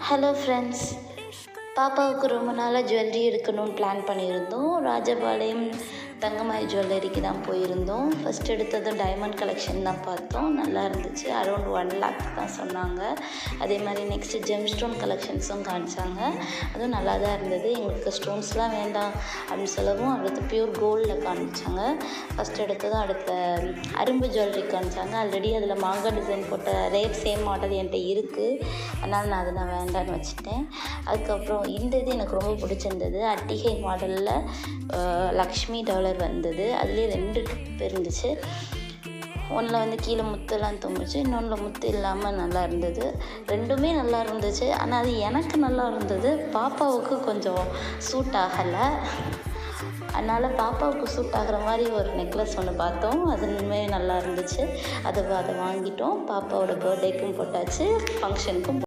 Hello friends, பாப்பாவுக்கு ரொம்ப நாளாக ஜுவல்லரி எடுக்கணும்னு பிளான் பண்ணியிருந்தோம். ராஜபாளையம் தங்கமயில் ஜுவல்லரிக்கு தான் போயிருந்தோம். ஃபஸ்ட் எடுத்தது டைமண்ட் கலெக்ஷன் தான் பார்த்தோம். நல்லா இருந்துச்சு. அரௌண்ட் 1 lakh தான் சொன்னாங்க. அதே மாதிரி நெக்ஸ்ட்டு ஜெம் ஸ்டோன் கலெக்ஷன்ஸும் காமிச்சாங்க. அதுவும் நல்லா தான் இருந்தது. எங்களுக்கு ஸ்டோன்ஸ்லாம் வேண்டாம் அப்படின்னு சொல்லவும் அடுத்து பியூர் கோல்டில் காமிச்சாங்க. ஃபஸ்ட் எடுத்ததும் அடுத்த அரும்பு ஜுவல்லரி காமிச்சாங்க. ஆல்ரெடி அதில் மாங்காய் டிசைன் போட்ட சேம் மாடல் என்கிட்ட இருக்குது. அதனால் நான் அதை வேண்டான்னு வச்சுட்டேன். அதுக்கப்புறம் இந்த இது எனக்கு ரொம்ப பிடிச்சிருந்தது. அட்டிகை மாடலில் லக்ஷ்மி டாலர் வந்தது. அதுலேயே 2 டிப் இருந்துச்சு. ஒன்றில் வந்து கீழே முத்தெல்லாம் தொங்குச்சு, இன்னொன்றில் முத்து இல்லாமல் நல்லா இருந்தது. ரெண்டுமே நல்லா இருந்துச்சு. ஆனால் அது எனக்கு நல்லா இருந்தது, பாப்பாவுக்கு கொஞ்சம் சூட் ஆகலை. அதனால் பாப்பாவுக்கு சூட் ஆகிற மாதிரி ஒரு நெக்லஸ் ஒன்று பார்த்தோம். அது உண்மையே நல்லா இருந்துச்சு. அதை வாங்கிட்டோம். பாப்பாவோட பர்த்டேக்கும் போட்டாச்சு, ஃபங்க்ஷனுக்கும்